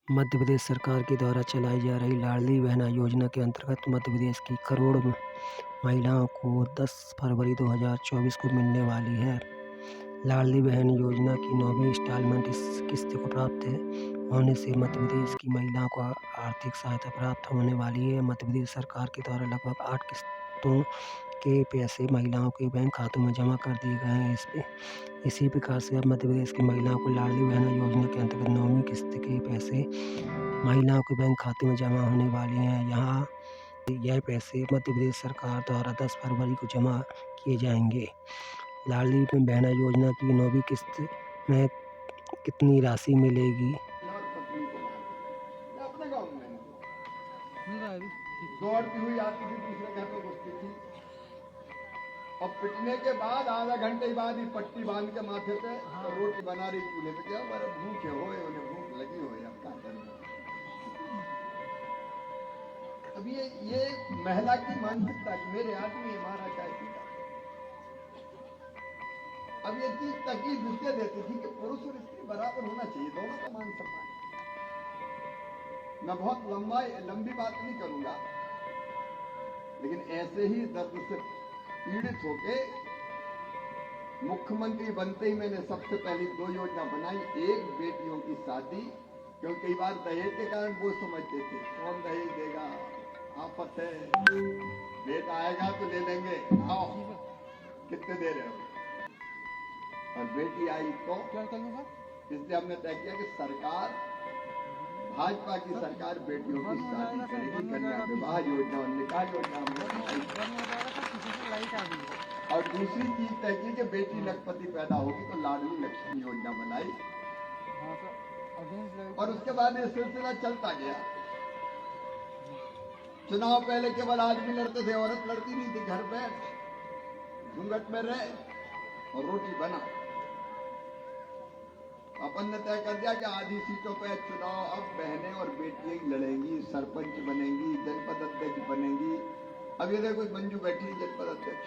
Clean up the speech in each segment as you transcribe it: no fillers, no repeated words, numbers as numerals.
मध्य प्रदेश सरकार के द्वारा चलाई जा रही लाडली बहन योजना के अंतर्गत मध्य प्रदेश की करोड़ महिलाओं को 10 फरवरी 2024 को मिलने वाली है। लाडली बहन योजना की 9वीं इंस्टॉलमेंट इस किस्त को प्राप्त होने से मध्य प्रदेश की महिलाओं को आर्थिक सहायता प्राप्त होने वाली है। मध्य प्रदेश सरकार के द्वारा लगभग 8 किस्तों के पैसे महिलाओं के बैंक खातों में जमा कर दिए गए हैं। इसी प्रकार से अब मध्य प्रदेश की महिलाओं को लाडली बहन योजना के अंतर्गत 9वीं किस्त के पैसे महिलाओं के बैंक खाते में जमा होने वाली हैं। यह पैसे मध्य प्रदेश सरकार द्वारा 10 फरवरी को जमा किए जाएंगे। लाडली बहन योजना की 9वीं किस्त में कितनी राशि मिलेगी? अपने गाँव में दौड़ती हुई आती थी, दूसरे घर पे घुसती थी और पिटने के बाद आधा घंटे बाद ही पट्टी बांध के माथे पे तो रोटी बना रही चूल्हे पे। क्या मेरे भूखे हो, उन्हें भूख लगी हो, अब क्या करें। अब ये महिला की मानसिकता कि मेरे आदमी हमारा क्या सीखा। अब ये चीज तकलीफ इसलिए देती थी कि पुरुष और स्त्री बराबर होना चाहिए, दोनों का मान सम्मान। मैं बहुत लंबी बात नहीं करूंगा, लेकिन ऐसे ही दर्द से पीड़ित होके मुख्यमंत्री बनते ही मैंने सबसे पहले 2 योजना बनाई। एक, बेटियों की शादी, क्योंकि कई बार दहेज के कारण वो समझते थे कौन दहेज देगा, आफत है, बेटा आएगा तो ले लेंगे, आओ कितने दे रहे हो। और बेटी आई तो क्या करूंगा, इसलिए हमने तय किया कि सरकार, भाजपा की सरकार बेटियों की शादी करेगी। कन्या विवाह योजना और निकाह योजना और दूसरी चीज तय की कि बेटी लखपति पैदा होगी तो लाडली लक्ष्मी योजना बनाई। और उसके बाद ये सिलसिला चलता गया। चुनाव पहले केवल आदमी लड़ते थे, औरत लड़ती नहीं थी। घर बैठ घूंघट में रहे और रोटी बना। अपन ने तय कर दिया कि आधी सीटों पर चुनाव अब बहनें और बेटियां ही लड़ेंगी, सरपंच बनेंगी, जनपद अध्यक्ष बनेंगी। अब ये देखो मंजू बैठी है जनपद अध्यक्ष,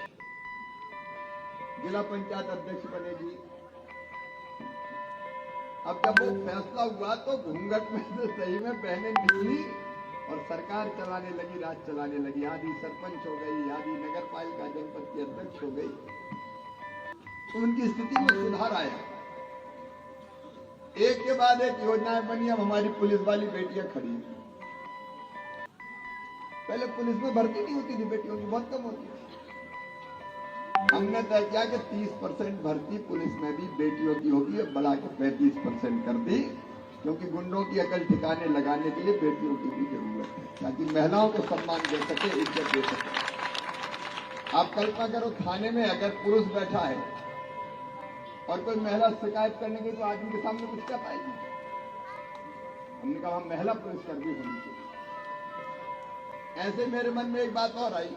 जिला पंचायत अध्यक्ष बनेगी। अब जब वो फैसला हुआ तो घूंघट में से सही में बहनें निकली और सरकार चलाने लगी, राज चलाने लगी। आधी सरपंच हो गई, आधी नगर पालिका जनपद की अध्यक्ष हो गई। तो उनकी स्थिति में सुधार आया। एक के बाद एक योजनाएं बनी। अब हमारी पुलिस वाली बेटियां खड़ी। पहले पुलिस में भर्ती नहीं होती थी, बेटियों की बहुत कम होती थी। हमने तय किया कि 30% भर्ती पुलिस में भी बेटियों की होगी, अब बढ़ा के 35% कर दी, क्योंकि गुंडों की अकल ठिकाने लगाने के लिए बेटियों की भी जरूरत है, ताकि महिलाओं को सम्मान दे सके, इज्जत दे सके। आप कल्पना करो, थाने में अगर पुरुष बैठा है और कोई महिला शिकायत करने गई तो आदमी के सामने कुछ क्या पाएगी। हमने कहा हम महिला पुलिसकर्मी होनी चाहिए। ऐसे मेरे मन में एक बात और आई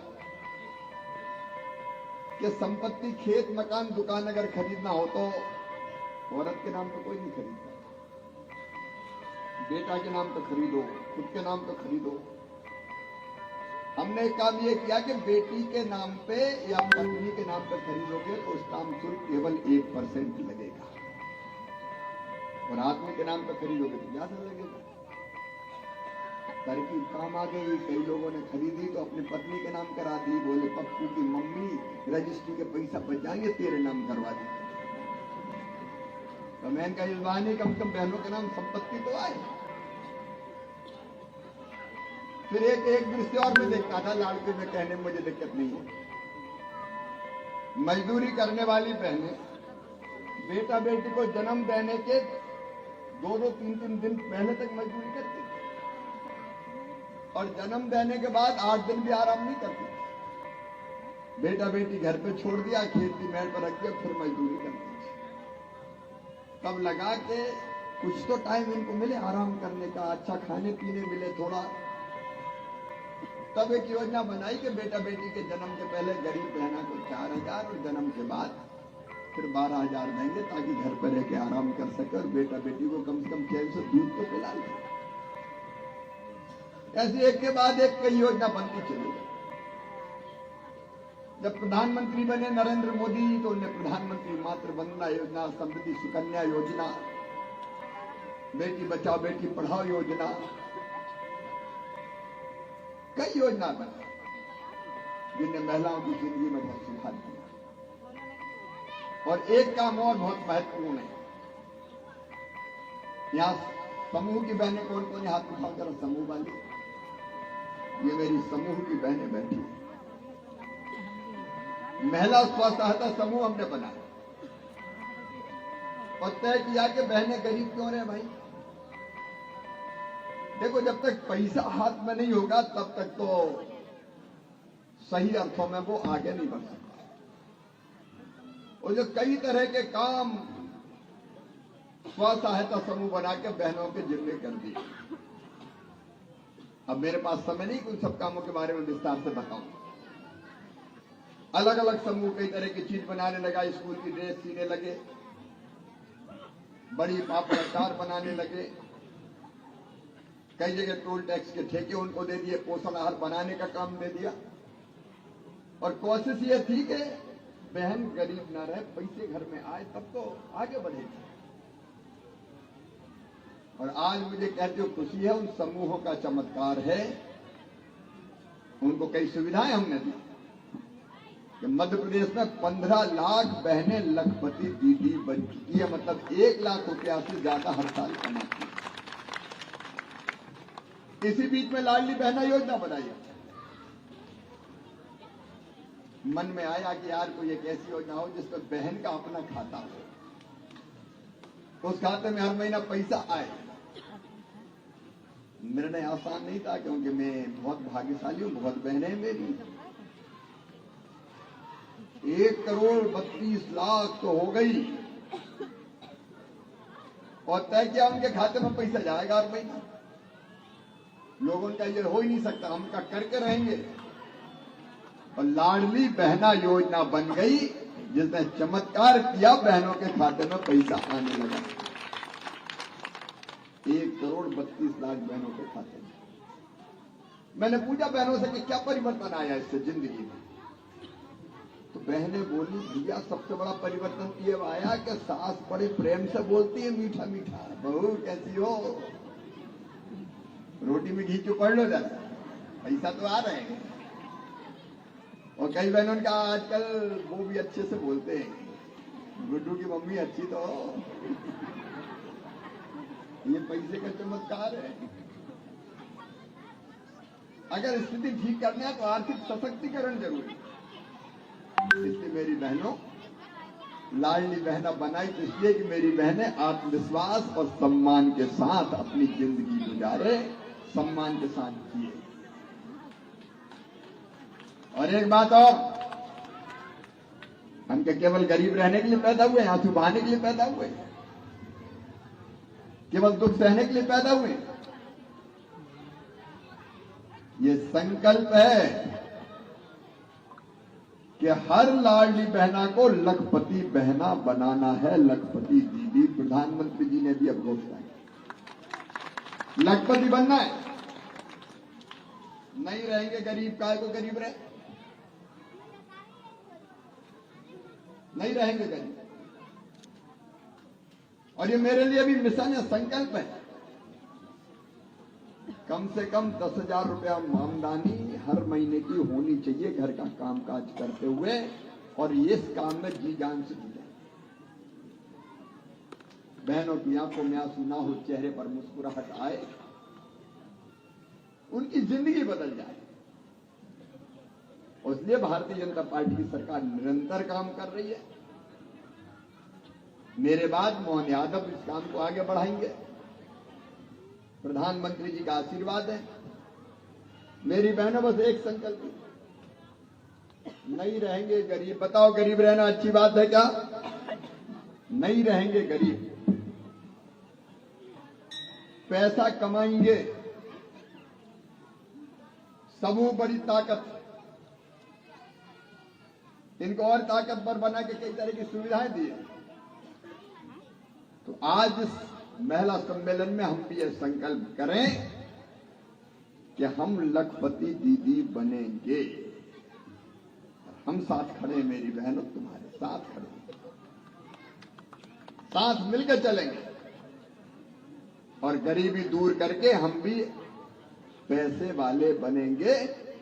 कि संपत्ति, खेत, मकान, दुकान अगर खरीदना हो तो औरत के नाम तो कोई नहीं खरीदता। बेटा के नाम तो खरीदो, खुद के नाम तो खरीदो। हमने एक काम ये किया कि बेटी के नाम पे या पत्नी के नाम पे खरीदोगे तो उसका शुल्क केवल 1% लगेगा, और आदमी के नाम पे खरीदोगे तो ज्यादा लगेगा। तरकीब काम आ गई। कई लोगों ने खरीदी तो अपनी पत्नी के नाम करा दी। बोले पप्पू की मम्मी रजिस्ट्री के पैसा बच जाएंगे, तेरे नाम करवा दी। तो मैं इनका इल्वानी, कम से कम बहनों के नाम संपत्ति तो आए। फिर एक दृश्य और मैं देखता था, लाड़के में कहने में मुझे दिक्कत नहीं है। मजदूरी करने वाली बहनें बेटा बेटी को जन्म देने के 2-2, 3-3 दिन पहले तक मजदूरी करती थी, और जन्म देने के बाद 8 दिन भी आराम नहीं करती। बेटा बेटी घर पे छोड़ दिया, खेत की मेड़ पर रख दिया, फिर मजदूरी करती थी। तब लगा के कुछ तो टाइम इनको मिले आराम करने का, अच्छा खाने पीने मिले थोड़ा। तब एक योजना बनाई कि बेटा बेटी के जन्म के पहले गरीब बहना को 4,000 और जन्म के बाद फिर 12,000 देंगे, ताकि घर पर रह के आराम कर सके और बेटा बेटी को कम से कम चैन से दूध तो पिला ले। ऐसे एक के बाद एक कई योजना बनती चली। जब प्रधानमंत्री बने नरेंद्र मोदी तो उन्हें प्रधानमंत्री मातृ वंदना योजना, समृद्धि सुकन्या योजना, बेटी बचाओ बेटी पढ़ाओ योजना, कई योजना बनी जिनने महिलाओं की जिंदगी में बहुत सुधार किया। और एक काम और बहुत महत्वपूर्ण है, यहां समूह की बहनें कौन कौन हाथ उठाओ जरा, समूह वाली, ये मेरी समूह की बहनें बैठी हैं। महिला स्व सहायता समूह हमने बनाया और तय किया कि बहनें गरीब क्यों रहे भाई। देखो, जब तक पैसा हाथ में नहीं होगा तब तक तो सही अर्थों में वो आगे नहीं बढ़ सकता। और जो कई तरह के काम स्व सहायता समूह बना के बहनों के जिम्मे कर दिए। अब मेरे पास समय नहीं उन सब कामों के बारे में विस्तार से बताऊं। अलग अलग समूह कई तरह की चीज बनाने लगा, स्कूल की ड्रेस सीने लगे, बड़ी पापड़ अचार बनाने लगे, कई जगह टोल टैक्स के ठेके उनको दे दिए, पोषण आहार बनाने का काम दे दिया। और कोशिश ये थी कि बहन गरीब ना रहे, पैसे घर में आए तब तो आगे बढ़ेगी। और आज मुझे कहते हो खुशी है, उन समूहों का चमत्कार है, उनको कई सुविधाएं हमने दी कि मध्य प्रदेश में 15 लाख बहनें लखपति दीदी बन चुकी है, मतलब 1 लाख रुपया से ज्यादा हर साल कमाती है। इसी बीच में लाडली बहना योजना बनाई। मन में आया कि यार कोई एक ऐसी योजना हो जिसमें बहन का अपना खाता हो, उस खाते में हर महीना पैसा आए। निर्णय आसान नहीं था क्योंकि मैं बहुत भाग्यशाली हूं, बहुत बहनें हैं मेरी। 1,32,00,000 तो हो गई और तय किया उनके खाते में पैसा जाएगा हर महीना। लोगों का ये हो ही नहीं सकता, हम का करके रहेंगे। और लाडली बहना योजना बन गई जिसने चमत्कार किया, बहनों के खाते में पैसा आने लगा। 1,32,00,000 बहनों के खाते में। मैंने पूछा बहनों से कि क्या परिवर्तन आया इससे जिंदगी में, तो बहनें बोली भैया सबसे बड़ा परिवर्तन ये आया कि सास बड़े प्रेम से बोलती है मीठा मीठा, बहू कैसी हो, रोटी में घी क्यों पड़ लो जरा, पैसा तो आ रहे हैं। और कई बहनों का आजकल वो भी अच्छे से बोलते हैं, गुड्डू की मम्मी अच्छी तो हो। ये पैसे का चमत्कार है। अगर स्थिति ठीक करना है तो आर्थिक सशक्तिकरण जरूरी है। इसलिए मेरी बहनों लाडली बहना बनाई, तो इसलिए कि मेरी बहनें आत्मविश्वास और सम्मान के साथ अपनी जिंदगी गुजारे, सम्मान के साथ जिए। और एक बात और, हम क्या केवल गरीब रहने के लिए पैदा हुए, आंसू बहाने के लिए पैदा हुए, केवल दुख सहने के लिए पैदा हुए? ये संकल्प है कि हर लाडली बहना को लखपति बहना बनाना है, लखपति दीदी। प्रधानमंत्री जी ने भी अब घोषणा की, लखपति बनना है। नहीं रहेंगे गरीब, काय को गरीब रहे, नहीं रहेंगे गरीब। और ये मेरे लिए भी मिशन है, संकल्प है। कम से कम 10,000 रुपया आमदनी हर महीने की होनी चाहिए घर का कामकाज करते हुए, और इस काम में जी जान से जुटे। बहनों की आंखों में आंसू ना हो, चेहरे पर मुस्कुराहट आए, उनकी जिंदगी बदल जाए। इसलिए भारतीय जनता पार्टी की सरकार निरंतर काम कर रही है। मेरे बाद मोहन यादव इस काम को आगे बढ़ाएंगे। प्रधानमंत्री जी का आशीर्वाद है। मेरी बहनों बस एक संकल्प, नहीं रहेंगे गरीब। बताओ गरीब रहना अच्छी बात है क्या? नहीं रहेंगे गरीब। पैसा कमाएंगे। समूह बड़ी ताकत, इनको और ताकतवर बना के कई तरह की सुविधाएं दी है। तो आज इस महिला सम्मेलन में हम भी यह संकल्प करें कि हम लखपति दीदी बनेंगे। हम साथ खड़े हैं मेरी बहनों, तुम्हारे साथ खड़े, साथ मिलकर चलेंगे। और गरीबी दूर करके हम भी पैसे वाले बनेंगे,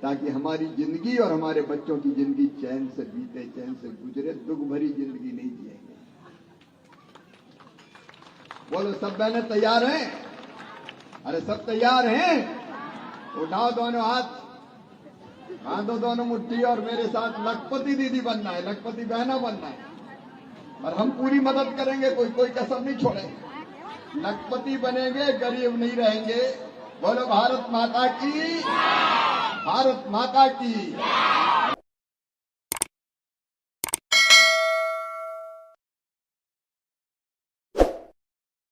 ताकि हमारी जिंदगी और हमारे बच्चों की जिंदगी चैन से बीते, चैन से गुजरे, दुख भरी जिंदगी नहीं जिएंगे। बोलो सब बहनें तैयार हैं? अरे सब तैयार हैं? उठाओ दोनों हाथ, बांधो दोनों मुट्ठी और मेरे साथ लखपति दीदी बनना है, लखपति बहना बनना है। और हम पूरी मदद करेंगे, कोई कसर नहीं छोड़ेंगे। लखपति बनेंगे, गरीब नहीं रहेंगे। बोलो भारत माता की, भारत माता की।